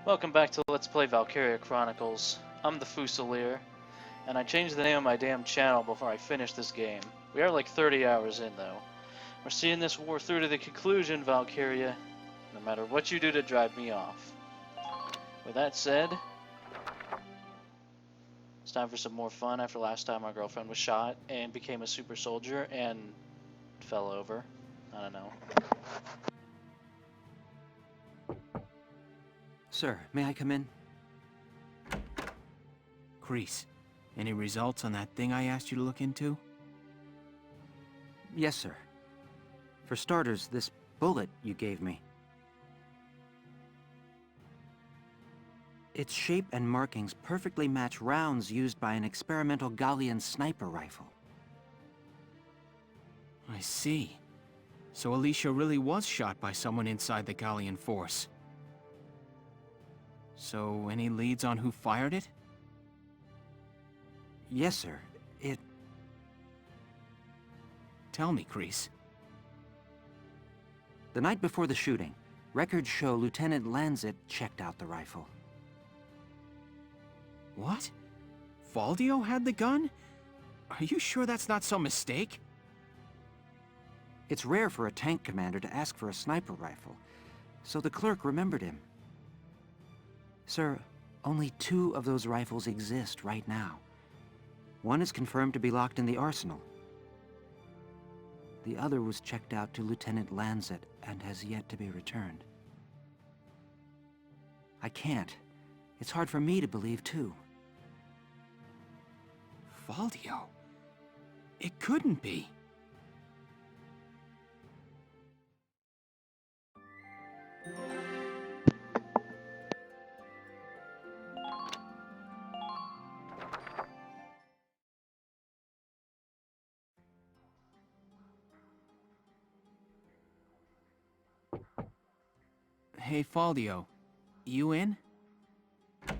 Welcome back to Let's Play Valkyria Chronicles. I'm the Fusilier, and I changed the name of my damn channel before I finished this game. We are like 30 hours in, though. We're seeing this war through to the conclusion, Valkyria, no matter what you do to drive me off. With that said, it's time for some more fun after last time our girlfriend was shot and became a super soldier and fell over. I don't know. Sir, may I come in? Kreese, any results on that thing I asked you to look into? Yes, sir. For starters, this bullet you gave me. Its shape and markings perfectly match rounds used by an experimental Gallian sniper rifle. I see. So Alicia really was shot by someone inside the Gallian force. So, any leads on who fired it? Yes, sir. Tell me, Kreese. The night before the shooting, records show Lieutenant Lanzet checked out the rifle. What? Faldio had the gun? Are you sure that's not some mistake? It's rare for a tank commander to ask for a sniper rifle, so the clerk remembered him. Sir, only 2 of those rifles exist right now. One is confirmed to be locked in the arsenal. The other was checked out to Lieutenant Lanzet and has yet to be returned. I can't. It's hard for me to believe, too. Faldio? It couldn't be. Hey, Faldio. You in? I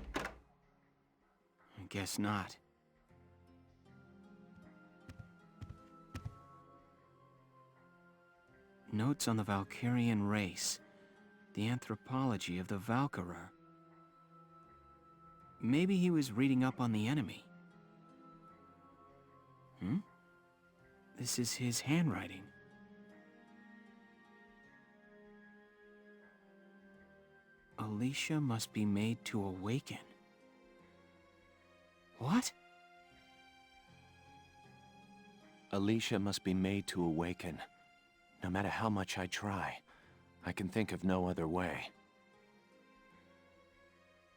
guess not. Notes on the Valkyrian race. The anthropology of the Valkyrer. Maybe he was reading up on the enemy. This is his handwriting. Alicia must be made to awaken. What? Alicia must be made to awaken. No matter how much I try, I can think of no other way.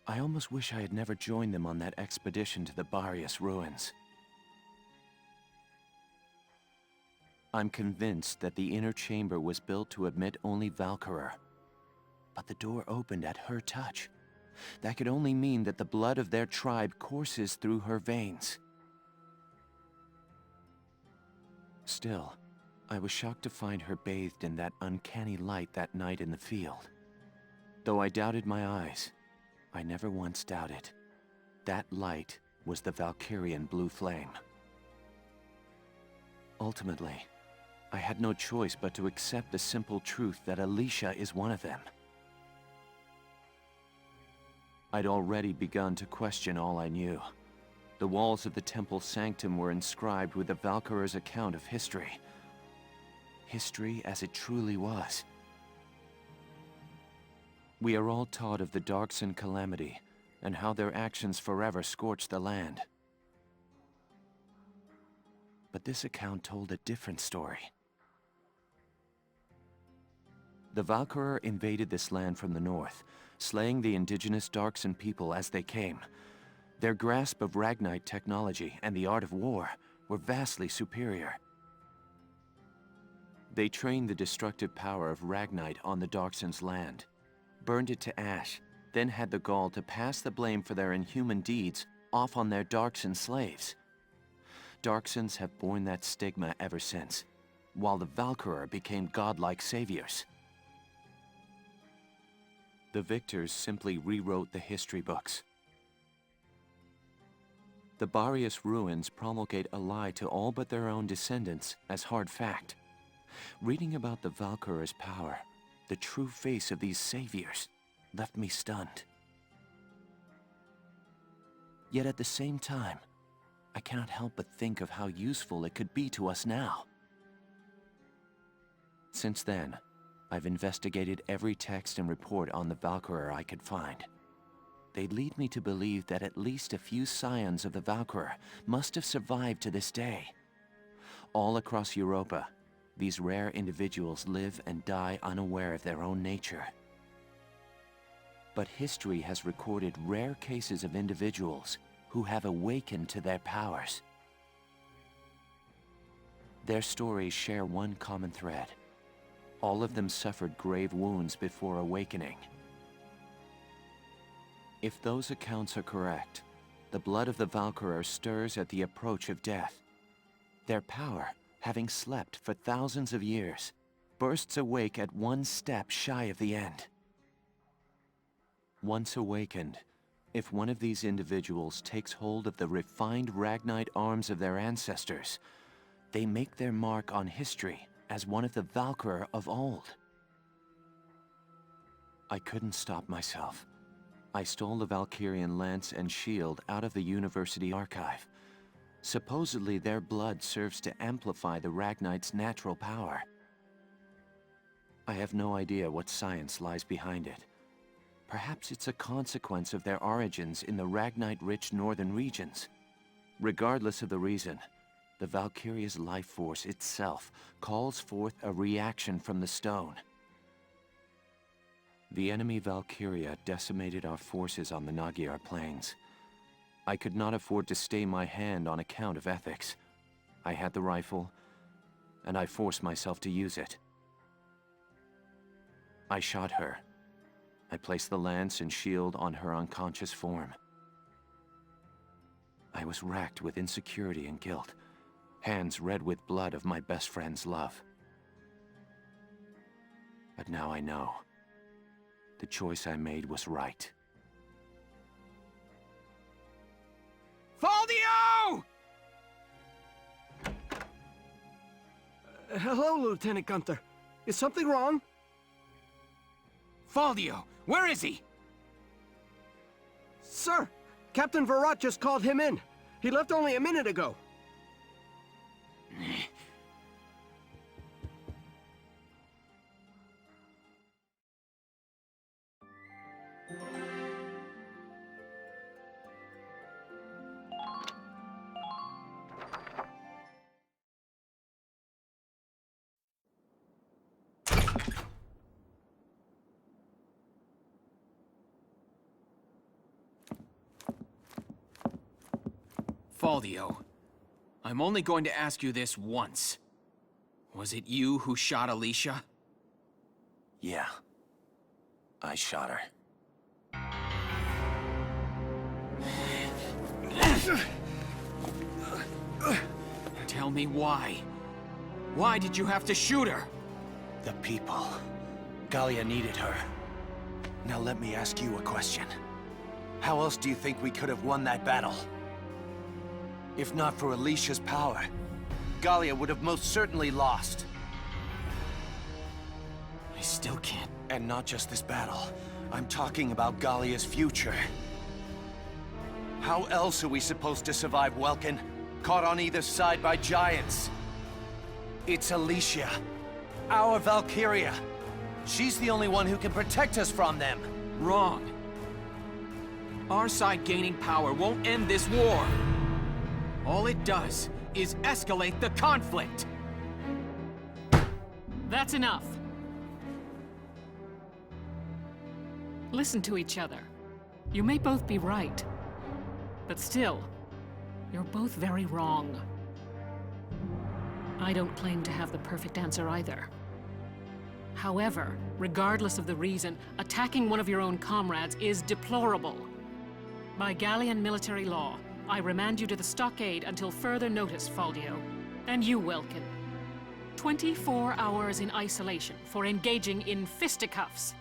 I almost wish I had never joined them on that expedition to the Barius ruins. I'm convinced that the inner chamber was built to admit only Valkyria. But the door opened at her touch. That could only mean that the blood of their tribe courses through her veins. Still, I was shocked to find her bathed in that uncanny light that night in the field. Though I doubted my eyes, I never once doubted. That light was the Valkyrian blue flame. Ultimately, I had no choice but to accept the simple truth that Alicia is one of them. I'd already begun to question all I knew. The walls of the temple sanctum were inscribed with the Valkyrier's account of history. History as it truly was. We are all taught of the Darkson calamity, and how their actions forever scorched the land. But this account told a different story. The Valkyria invaded this land from the north, slaying the indigenous Darkson people as they came. Their grasp of Ragnite technology and the art of war were vastly superior. They trained the destructive power of Ragnite on the Darkson's land, burned it to ash, then had the gall to pass the blame for their inhuman deeds off on their Darkson slaves. Darksons have borne that stigma ever since, while the Valkyria became godlike saviors. The victors simply rewrote the history books. The Barius ruins promulgate a lie to all but their own descendants as hard fact. Reading about the Valkyria's power, the true face of these saviors, left me stunned. Yet at the same time, I cannot help but think of how useful it could be to us now. Since then, I've investigated every text and report on the Valkyria I could find. They lead me to believe that at least a few scions of the Valkyria must have survived to this day. All across Europa, these rare individuals live and die unaware of their own nature. But history has recorded rare cases of individuals who have awakened to their powers. Their stories share one common thread. All of them suffered grave wounds before awakening. If those accounts are correct, the blood of the Valkyria stirs at the approach of death. Their power, having slept for thousands of years, bursts awake at one step shy of the end. Once awakened, if one of these individuals takes hold of the refined Ragnite arms of their ancestors, they make their mark on history as one of the Valkyria of old. I couldn't stop myself. I stole the Valkyrian lance and shield out of the university archive. Supposedly their blood serves to amplify the Ragnite's natural power. I have no idea what science lies behind it. Perhaps it's a consequence of their origins in the Ragnite-rich northern regions. Regardless of the reason, the Valkyria's life force itself calls forth a reaction from the stone. The enemy Valkyria decimated our forces on the Magyar plains. I could not afford to stay my hand on account of ethics. I had the rifle, and I forced myself to use it. I shot her. I placed the lance and shield on her unconscious form. I was racked with insecurity and guilt, hands red with blood of my best friend's love. But now I know. The choice I made was right. Faldio! Hello, Lieutenant Gunther. Is something wrong? Faldio, where is he? Sir, Captain Virat just called him in. He left only a minute ago. Faldio, I'm only going to ask you this once. Was it you who shot Alicia? Yeah. I shot her. Tell me why. Why did you have to shoot her? The people. Gallia needed her. Now let me ask you a question. How else do you think we could have won that battle? If not for Alicia's power, Gallia would have most certainly lost. I still can't. And not just this battle. I'm talking about Gallia's future. How else are we supposed to survive Welkin? Caught on either side by giants. It's Alicia. Our Valkyria. She's the only one who can protect us from them. Wrong. Our side gaining power won't end this war. All it does is escalate the conflict. That's enough. Listen to each other. You may both be right, but still, you're both very wrong. I don't claim to have the perfect answer either. However, regardless of the reason, attacking one of your own comrades is deplorable. By Gallian military law, I remand you to the stockade until further notice, Faldio. And you, Welkin. 24 hours in isolation for engaging in fisticuffs.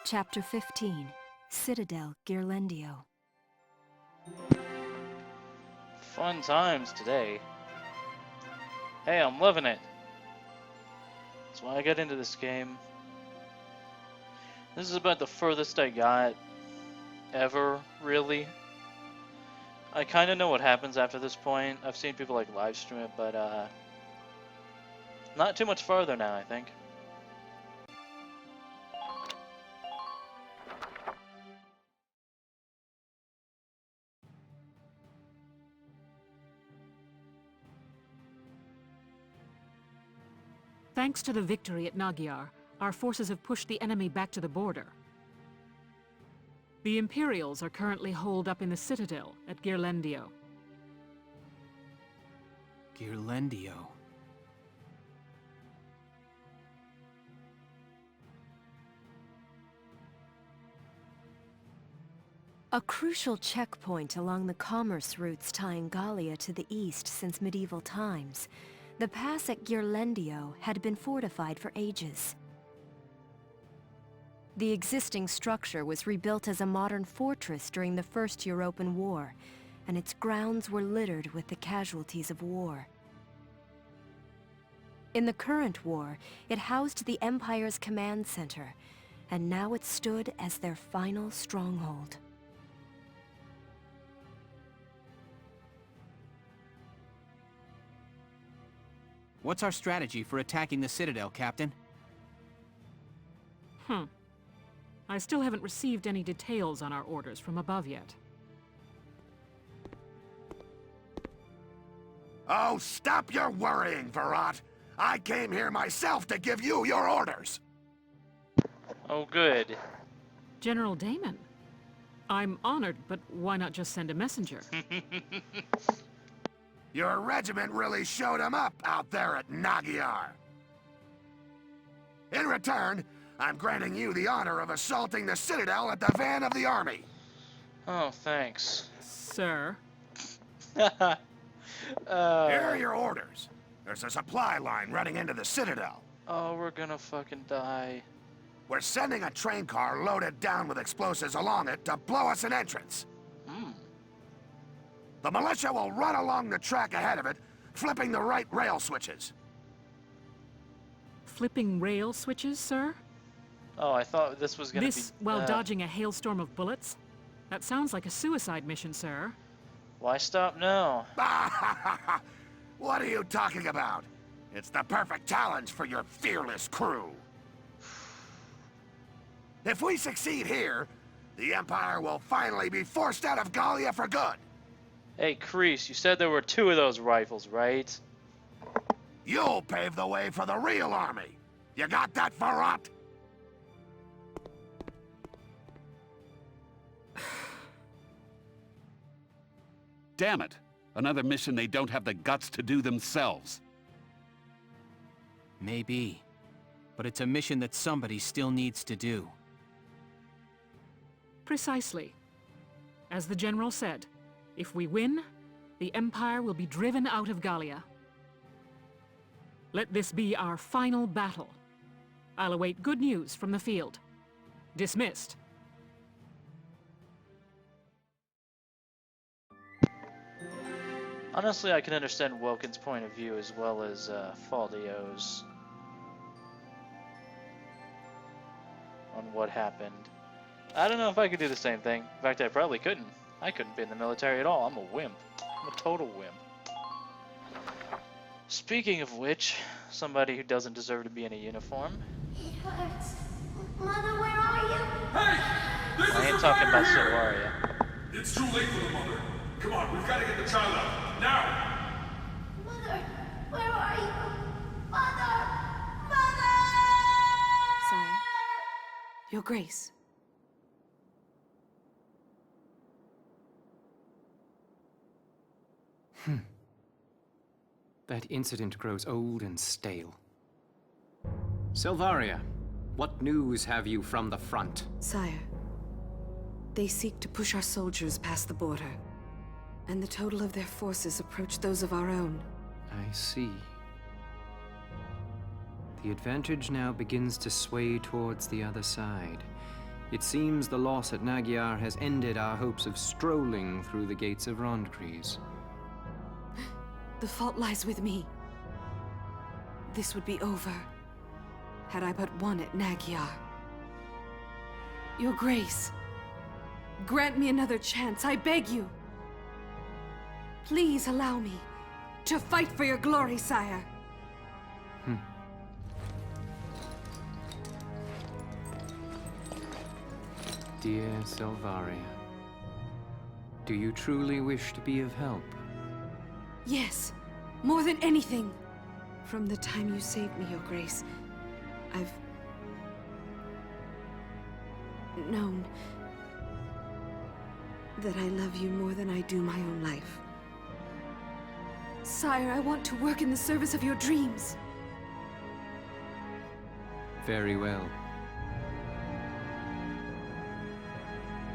Chapter 15, Citadel Ghirlandaio. Fun times today. Hey, I'm loving it. That's why I got into this game. This is about the furthest I got ever, really. I kind of know what happens after this point. I've seen people like live stream it, but not too much farther now, I think. Thanks to the victory at Magyar, our forces have pushed the enemy back to the border. The Imperials are currently holed up in the citadel at Ghirlandaio. Ghirlandaio. A crucial checkpoint along the commerce routes tying Gallia to the east since medieval times, the pass at Ghirlandaio had been fortified for ages. The existing structure was rebuilt as a modern fortress during the First European War, and its grounds were littered with the casualties of war. In the current war, it housed the Empire's command center, and now it stood as their final stronghold. What's our strategy for attacking the Citadel, Captain? I still haven't received any details on our orders from above yet. Oh, stop your worrying, Virat! I came here myself to give you your orders! Oh, good. General Damon, I'm honored, but why not just send a messenger? Your regiment really showed him up out there at Magyar. In return, I'm granting you the honor of assaulting the Citadel at the van of the army. Oh, thanks. Sir? Here are your orders. There's a supply line running into the Citadel. Oh, we're gonna fucking die. We're sending a train car loaded down with explosives along it to blow us an entrance. The militia will run along the track ahead of it, flipping the right rail switches. Flipping rail switches, sir? Oh, I thought this was gonna be... while dodging a hailstorm of bullets? That sounds like a suicide mission, sir. Why stop now? What are you talking about? It's the perfect challenge for your fearless crew. If we succeed here, the Empire will finally be forced out of Gallia for good. Hey, Kreese, you said there were 2 of those rifles, right? You'll pave the way for the real army. You got that, Virat? Damn it! Another mission they don't have the guts to do themselves. Maybe. But it's a mission that somebody still needs to do. Precisely. As the General said, if we win, the Empire will be driven out of Gallia. Let this be our final battle. I'll await good news from the field. Dismissed. Honestly, I can understand Welkin's point of view as well as Faldio's on what happened. I don't know if I could do the same thing. In fact, I probably couldn't. I couldn't be in the military at all. I'm a wimp. I'm a total wimp. Speaking of which, somebody who doesn't deserve to be in a uniform. It hurts. Mother, where are you? Hey! This I is ain't talking about Valkyria! Siluria. It's too late for the mother. Come on, we've got to get the child out. Now! Mother, where are you? Mother! Mother! Sire. Your Grace. That incident grows old and stale. Silvaria, what news have you from the front? Sire. They seek to push our soldiers past the border, and the total of their forces approach those of our own. I see. The advantage now begins to sway towards the other side. It seems the loss at Magyar has ended our hopes of strolling through the gates of Rondgries. The fault lies with me. This would be over had I but won at Nagyar. Your Grace, grant me another chance, I beg you. Please allow me to fight for your glory, sire. Dear Selvaria, do you truly wish to be of help? Yes, more than anything. From the time you saved me, Your Grace, I've known that I love you more than I do my own life. Sire, I want to work in the service of your dreams. Very well.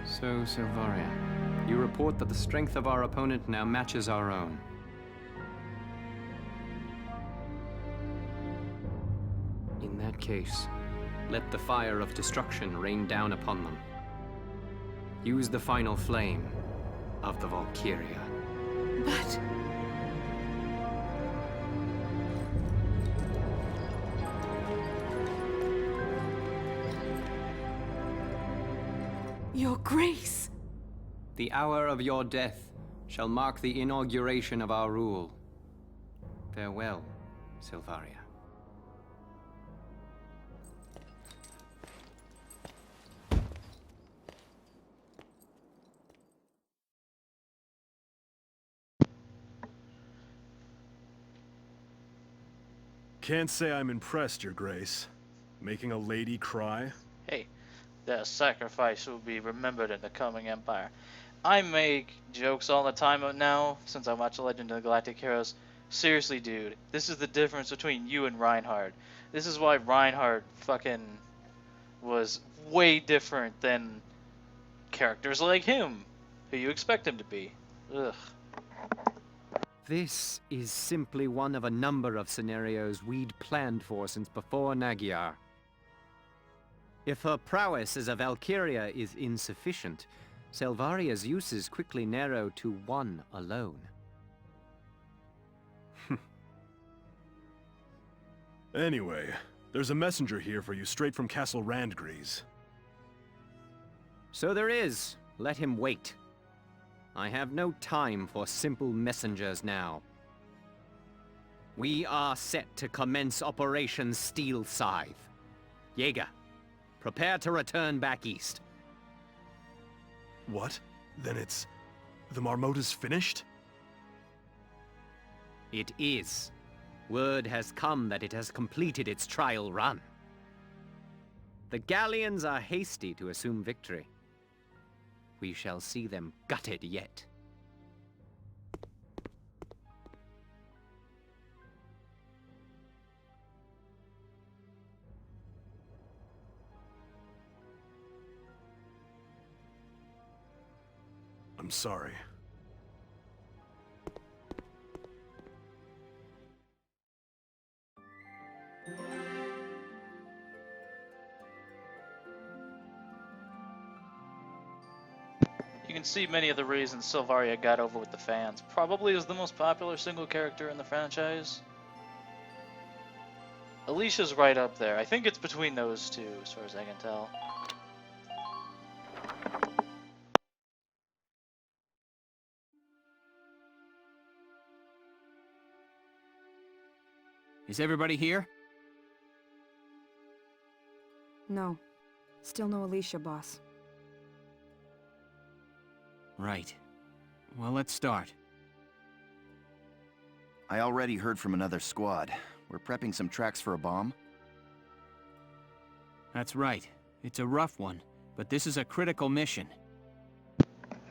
So, Selvaria, you report that the strength of our opponent now matches our own. In that case, let the fire of destruction rain down upon them. Use the final flame of the Valkyria. But... Your Grace! The hour of your death shall mark the inauguration of our rule. Farewell, Selvaria. Can't say I'm impressed, Your Grace. Making a lady cry? Hey, their sacrifice will be remembered in the coming empire. I make jokes all the time now, since I watch Legend of the Galactic Heroes. Seriously, dude, this is the difference between you and Reinhardt. This is why Reinhardt fucking was way different than characters like him, who you expect him to be. Ugh. This is simply one of a number of scenarios we'd planned for since before Nagyar. If her prowess as a Valkyria is insufficient, Selvaria's uses quickly narrow to one alone. Anyway, there's a messenger here for you straight from Castle Randgrease. So there is. Let him wait. I have no time for simple messengers now. We are set to commence Operation Steel Scythe. Jaeger, prepare to return back east. What? Then it's... the Marmota's finished? It is. Word has come that it has completed its trial run. The Galleons are hasty to assume victory. We shall see them gutted yet. I'm sorry. You can see many of the reasons Selvaria got over with the fans. Probably is the most popular single character in the franchise. Alicia's right up there. I think it's between those two, as far as I can tell. Is everybody here? No. Still no Alicia, boss. Right. Well, let's start. I already heard from another squad. We're prepping some tracks for a bomb. That's right. It's a rough one, but this is a critical mission.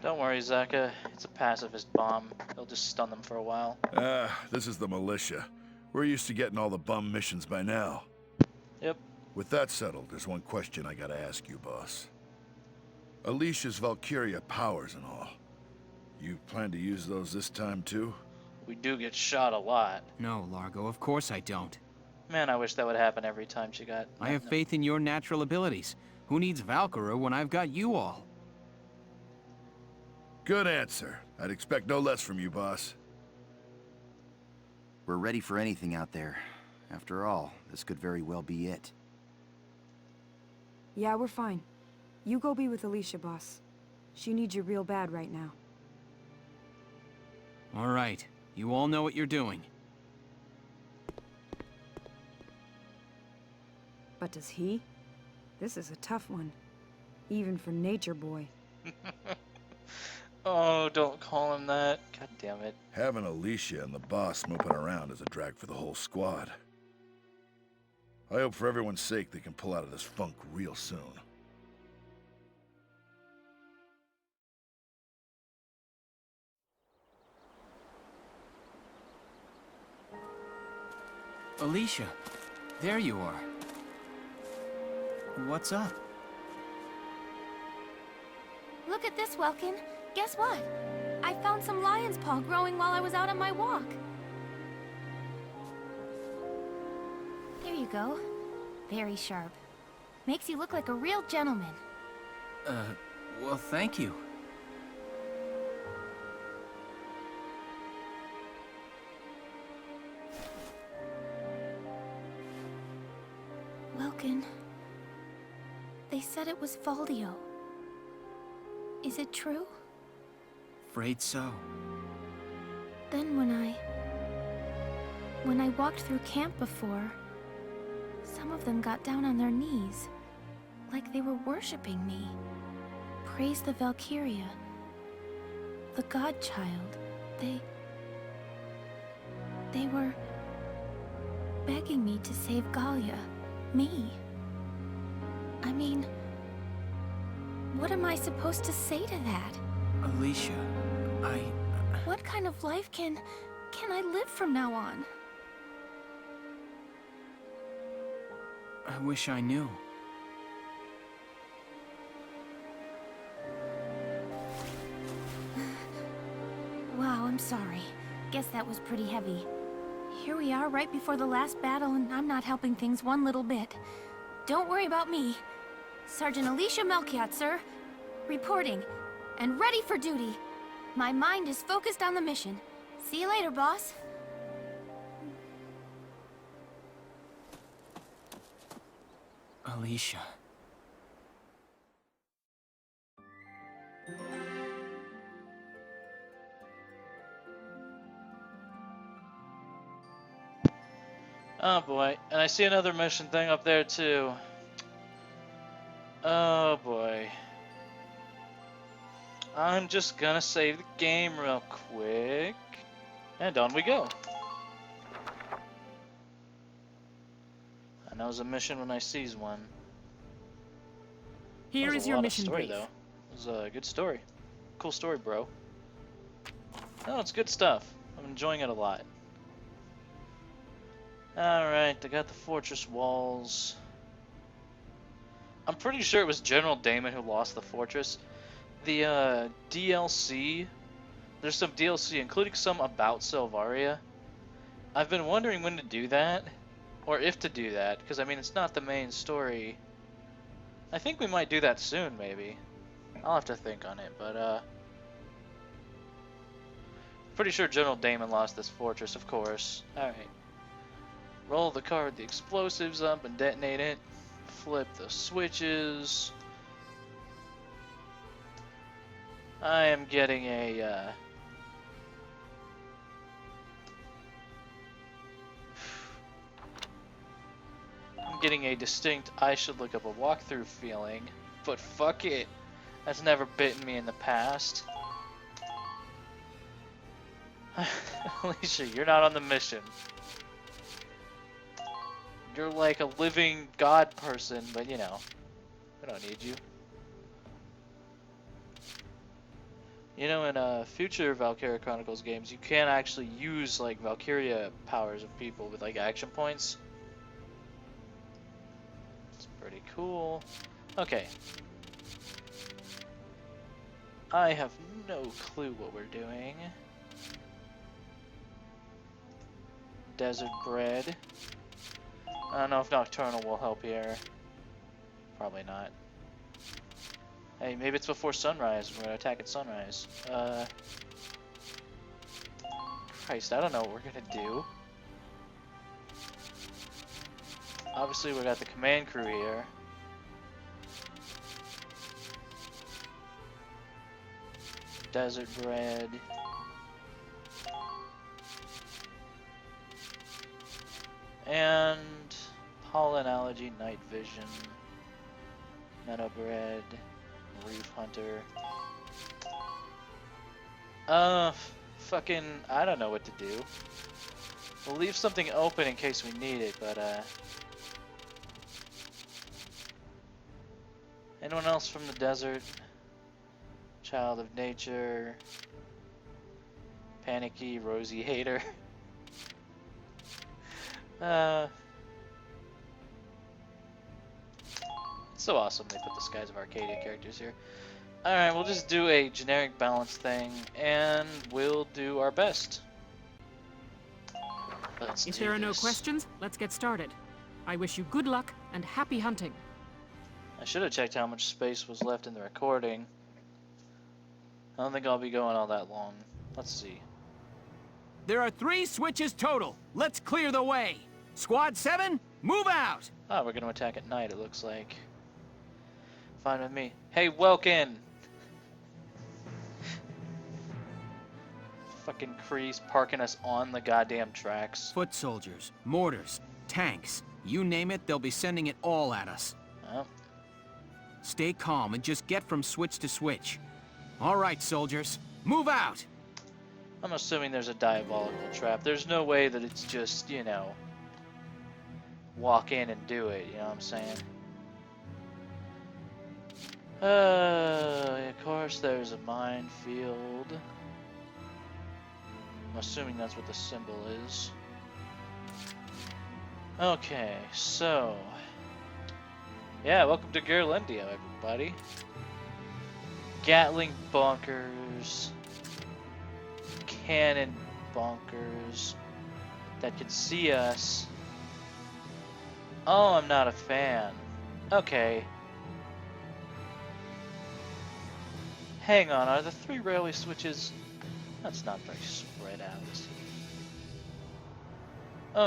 Don't worry, Zaka. It's a pacifist bomb. It'll just stun them for a while. This is the militia. We're used to getting all the bum missions by now. Yep. With that settled, there's one question I gotta ask you, boss. Alicia's Valkyria powers and all. You plan to use those this time, too? We do get shot a lot. No, Largo, of course I don't. Man, I wish that would happen every time she got... I have faith in your natural abilities. Who needs Valkyria when I've got you all? Good answer. I'd expect no less from you, boss. We're ready for anything out there. After all, this could very well be it. Yeah, we're fine. You go be with Alicia, boss. She needs you real bad right now. All right. You all know what you're doing. But does he? This is a tough one. Even for Nature Boy. Oh, don't call him that. God damn it. Having Alicia and the boss moping around is a drag for the whole squad. I hope for everyone's sake they can pull out of this funk real soon. Alicia, there you are. What's up? Look at this, Welkin. Guess what? I found some lion's paw growing while I was out on my walk. Here you go. Very sharp. Makes you look like a real gentleman. Well, thank you. Welkin. They said it was Valdio. Is it true? Afraid so. Then when I walked through camp before, some of them got down on their knees, like they were worshipping me. Praise the Valkyria, the Godchild. They were begging me to save Gallia, me. I mean, what am I supposed to say to that? Alicia, What kind of life can I live from now on? I wish I knew. Wow, I'm sorry. Guess that was pretty heavy. Here we are right before the last battle, and I'm not helping things one little bit. Don't worry about me. Sergeant Alicia Melchiot, sir. Reporting. And ready for duty. My mind is focused on the mission. See you later, boss. Alicia. Oh boy, and I see another mission thing up there too. Oh boy. I'm just gonna save the game real quick. And on we go. I know it's a mission when I sees one. Here is your mission story, brief. though. It was a good story. Cool story, bro. No, it's good stuff. I'm enjoying it a lot. Alright, I got the fortress walls. I'm pretty sure it was General Damon who lost the fortress. The DLC, there's some DLC, including some about Selvaria. I've been wondering when to do that, or if to do that, because I mean it's not the main story. I think we might do that soon, maybe. I'll have to think on it, but pretty sure General Damon lost this fortress, of course. Alright. Roll the car with the explosives up and detonate it. Flip the switches. I am getting a I'm getting a distinct I should look up a walkthrough feeling, but fuck it. That's never bitten me in the past. Alicia, you're not on the mission. You're like a living god person, but you know, we don't need you. You know, in future Valkyria Chronicles games, you can actually use like Valkyria powers of people with like action points. It's pretty cool. Okay. I have no clue what we're doing. Desert bread. I don't know if Nocturnal will help here. Probably not. Hey, maybe it's before sunrise. We're gonna attack at sunrise. Christ, I don't know what we're gonna do. Obviously, we got the command crew here. Desert bread. And pollen allergy, night vision, meadow bread, reef hunter. Fucking, I don't know what to do. We'll leave something open in case we need it, but anyone else from the desert? Child of nature, panicky, rosy hater. It's so awesome they put the Skies of Arcadia characters here. Alright, we'll just do a generic balance thing, and we'll do our best. Let's If do there are no this. questions, let's get started. I wish you good luck and happy hunting. I should have checked how much space was left in the recording. I don't think I'll be going all that long. Let's see. There are 3 switches total. Let's clear the way. Squad 7, move out! Oh, we're gonna attack at night, it looks like. Fine with me. Hey, Welkin! Fucking Kreese parking us on the goddamn tracks. Foot soldiers, mortars, tanks, you name it, they'll be sending it all at us. Oh. Stay calm and just get from switch to switch. All right, soldiers, move out! I'm assuming there's a diabolical trap. There's no way that it's just, you know, walk in and do it, you know what I'm saying? Of course there's a minefield. I'm assuming that's what the symbol is. Okay, so... yeah, welcome to Gearlendio, everybody. Gatling bunkers. Cannon bunkers. That can see us. Oh, I'm not a fan. Okay. Hang on, are the 3 railway switches... that's not very spread out.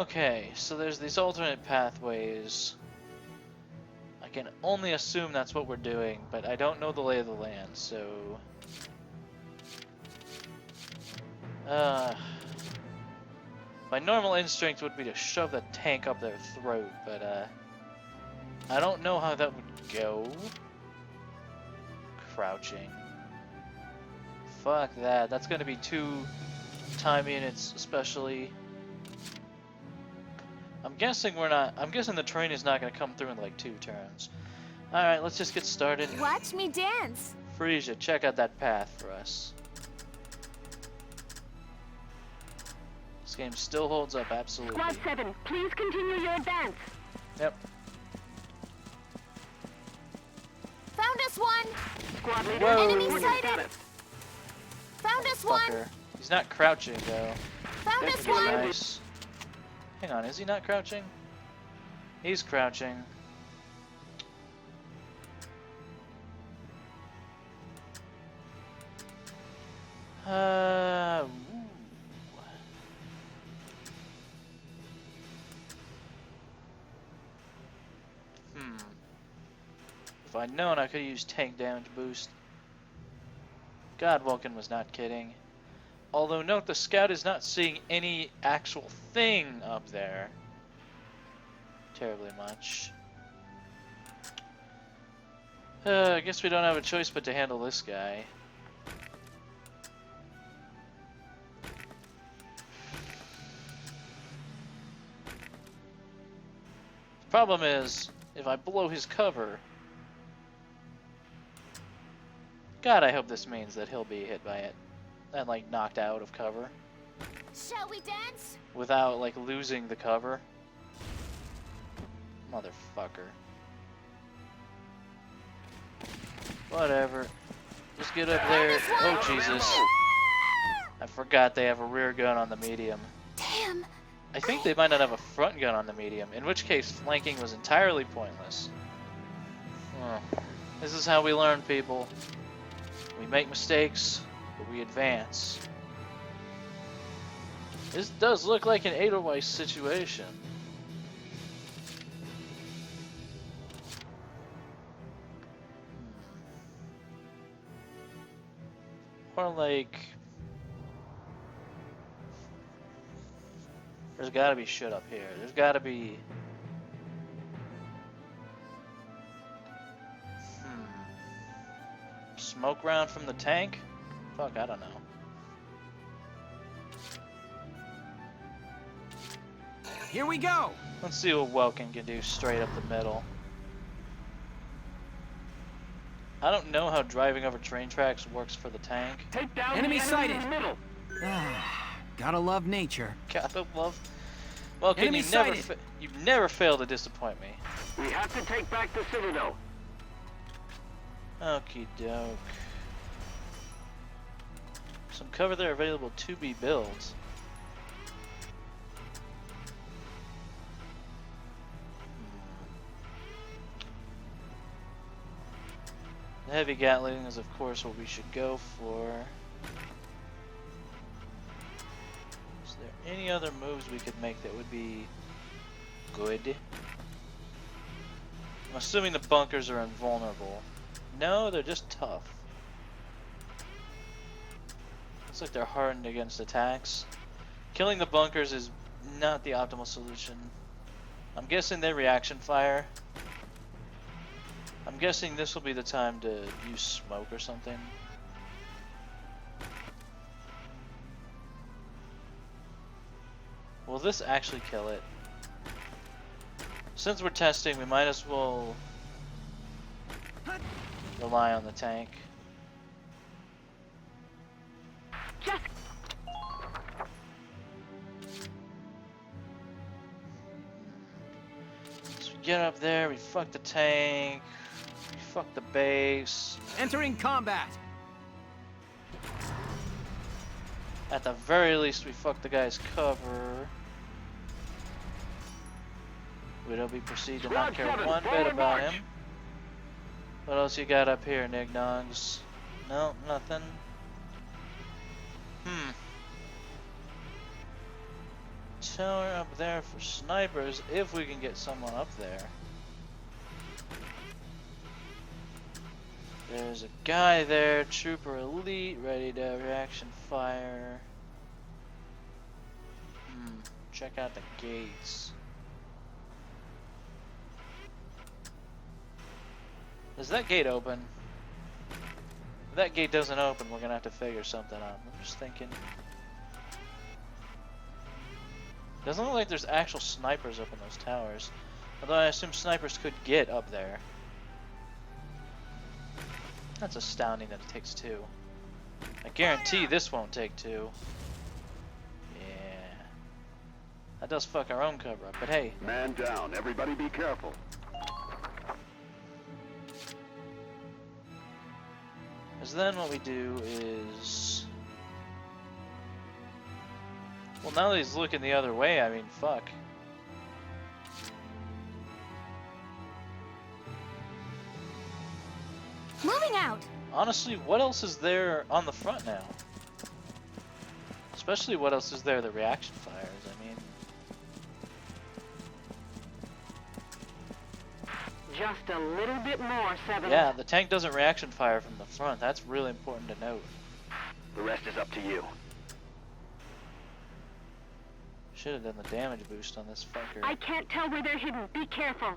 Okay, so there's these alternate pathways. I can only assume that's what we're doing, but I don't know the lay of the land, so... my normal instinct would be to shove the tank up their throat, but I don't know how that would go. Crouching. Fuck that. That's gonna be 2 time units, especially. I'm guessing the train is not gonna come through in like 2 turns. Alright, let's just get started. Watch me dance. Frisia, check out that path for us. This game still holds up, absolutely. Squad 7, please continue your advance. Yep. Found us one. Squad leader, Whoa. Enemy report your sighted. status. Found us one. Fucker. He's not crouching though. Found us one. Nice. Hang on, is he not crouching? He's crouching. Ooh. If I'd known, I could have used tank damage boost. God, Vulcan was not kidding. Although, note the scout is not seeing any actual thing up there. Terribly much. I guess we don't have a choice but to handle this guy. The problem is, if I blow his cover... God, I hope this means that he'll be hit by it. And, like, knocked out of cover. Shall we dance? Without, like, losing the cover. Motherfucker. Whatever. Just get up there. Oh, Jesus. I forgot they have a rear gun on the medium. Damn. I think they might not have a front gun on the medium, in which case flanking was entirely pointless. Oh. This is how we learn, people. We make mistakes, but we advance. This does look like an Edelweiss situation. Or like... There's gotta be shit up here. There's gotta be... Smoke round from the tank? Fuck, I don't know. Here we go! Let's see what Welkin can do straight up the middle. I don't know how driving over train tracks works for the tank. Take down Enemy the sighted. in the middle. Gotta love nature. Gotta love... Welkin, Enemy you never fail to disappoint me. We have to take back the Citadel. Okie doke. Some cover there available to be built. The heavy Gatling is of course what we should go for. Is there any other moves we could make that would be good? I'm assuming the bunkers are invulnerable. No, they're just tough. Looks like they're hardened against attacks. Killing the bunkers is not the optimal solution. I'm guessing they reaction fire. I'm guessing this will be the time to use smoke or something. Will this actually kill it? Since we're testing, we might as well rely on the tank. So we get up there, we fuck the tank, we fuck the base. Entering combat! At the very least, we fuck the guy's cover. We don't be proceed to not care one bit about him. What else you got up here, Nignogs? No, nothing. Tower up there for snipers, if we can get someone up there. There's a guy there, Trooper Elite, ready to reaction fire. Check out the gates. Does that gate open? If that gate doesn't open, we're gonna have to figure something out. I'm just thinking. Doesn't look like there's actual snipers up in those towers. Although I assume snipers could get up there. That's astounding that it takes two. I guarantee this won't take two. Yeah. That does fuck our own cover up, but hey. Man down. Everybody be careful. Because then what we do is... Well, now that he's looking the other way, I mean, fuck. Moving out! Honestly, what else is there on the front now? Especially what else is there that reaction fires, I mean. Just a little bit more, 7. Yeah, the tank doesn't reaction fire from the front. That's really important to note. The rest is up to you. Should have done the damage boost on this fucker. I can't tell where they're hidden. Be careful.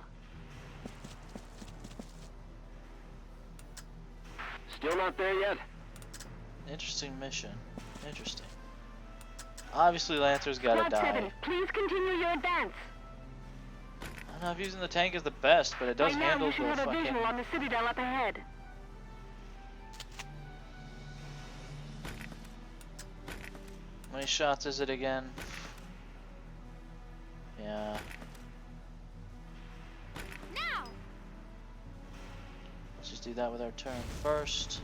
Still not there yet? Interesting mission. Interesting. Obviously, Lancer's gotta Squad die. 7, please continue your advance. I don't know if using the tank is the best, but it does Right now, handle you should the have a fucking... visual on the Citadel up ahead. How many shots is it again? Yeah. Now! Let's just do that with our turn first.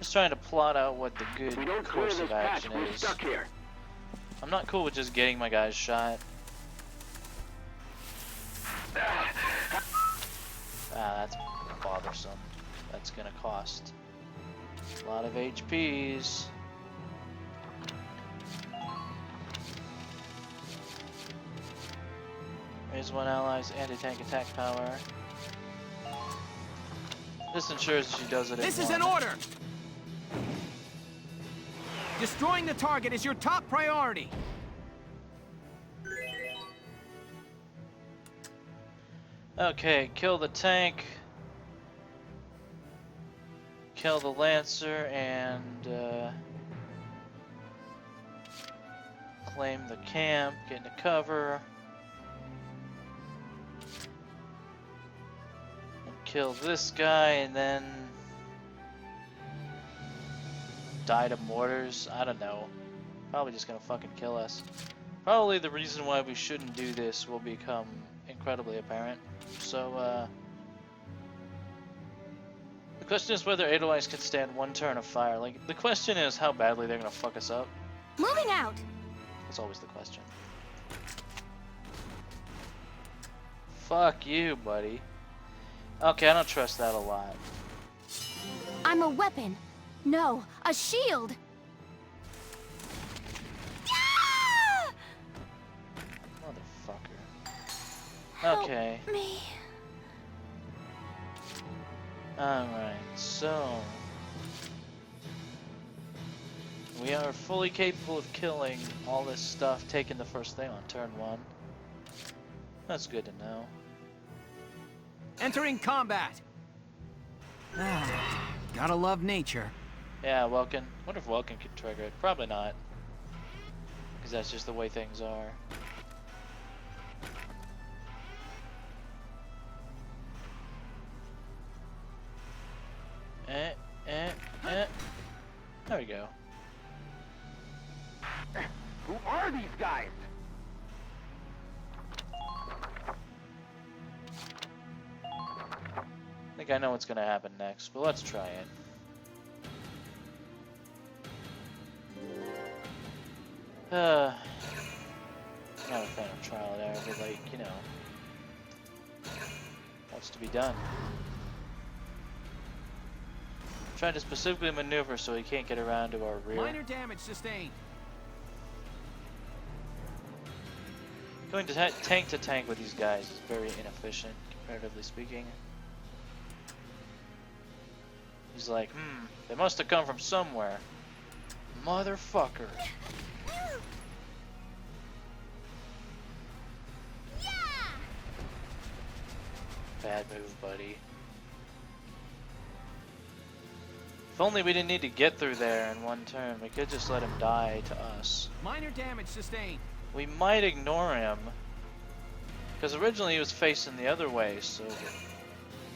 Just trying to plot out what the good We don't clear course this of patch. action We're is. stuck here. I'm not cool with just getting my guys shot. That's bothersome. That's gonna cost a lot of HPs. Raise one ally's anti-tank attack power. This ensures she does it in This is one. an order! Destroying the target is your top priority! Okay, kill the tank, kill the Lancer, and claim the camp, get into cover, and kill this guy, and then die to mortars. I don't know. Probably just gonna fucking kill us. Probably the reason why we shouldn't do this will become incredibly apparent. So, the question is whether Edelweiss can stand one turn of fire. Like, the question is how badly they're gonna fuck us up. Moving out! That's always the question. Fuck you, buddy. Okay, I don't trust that a lot. I'm a weapon. No, a shield! Ah! Motherfucker. Okay. Help me. Alright, so... we are fully capable of killing all this stuff, taking the first thing on turn 1. That's good to know. Entering combat! Gotta love nature. Yeah, Welkin. Wonder if Welkin can trigger it. Probably not. Because that's just the way things are. There we go. Who are these guys? I think I know what's gonna happen next, but let's try it. Not a fan of trial and error, but like, you know, what's to be done? Trying to specifically maneuver so he can't get around to our rear. Minor damage sustained. Going to tank to tank with these guys is very inefficient, comparatively speaking. He's like, they must have come from somewhere. Motherfucker. Bad move, buddy. If only we didn't need to get through there in one turn. We could just let him die to us. Minor damage sustained. We might ignore him. Because originally he was facing the other way, so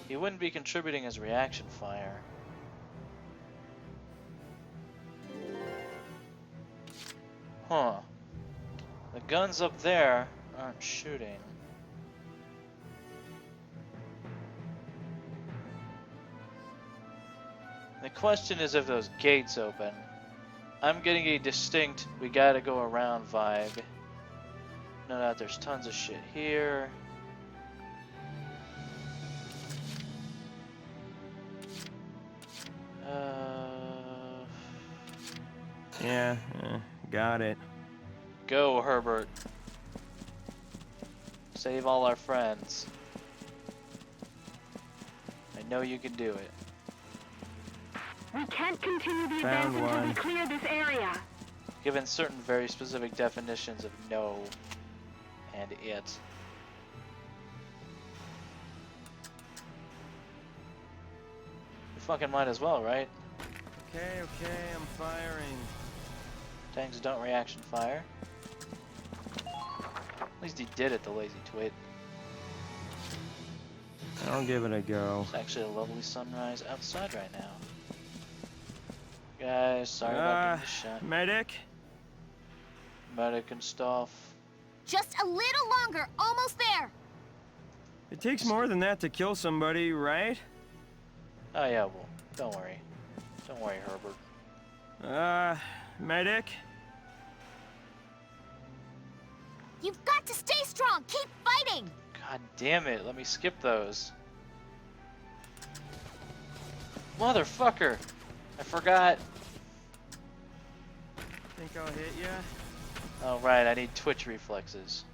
he wouldn't be contributing his reaction fire. Huh. The guns up there aren't shooting. The question is if those gates open. I'm getting a distinct we gotta go around vibe. No doubt there's tons of shit here. Yeah, got it. Go, Herbert. Save all our friends. I know you can do it. We can't continue the advance until we clear this area. Given certain very specific definitions of no and it. You fucking might as well, right? Okay, I'm firing. Tanks don't reaction fire. At least he did it, the lazy twit. I'll give it a go. It's actually a lovely sunrise outside right now. Guys, sorry about getting shot. Medic? Medic and stuff. Just a little longer, almost there. It takes more than that to kill somebody, right? Oh yeah, well, don't worry. Don't worry, Herbert. Medic? You've got to stay strong. Keep fighting. God damn it, let me skip those. Motherfucker! I forgot. Think I'll hit ya? Oh right, I need twitch reflexes.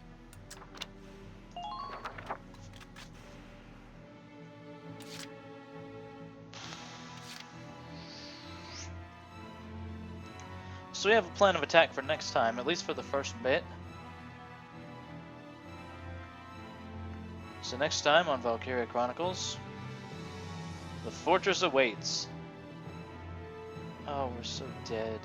So we have a plan of attack for next time, at least for the first bit. So next time on Valkyria Chronicles, the fortress awaits. Oh, we're so dead.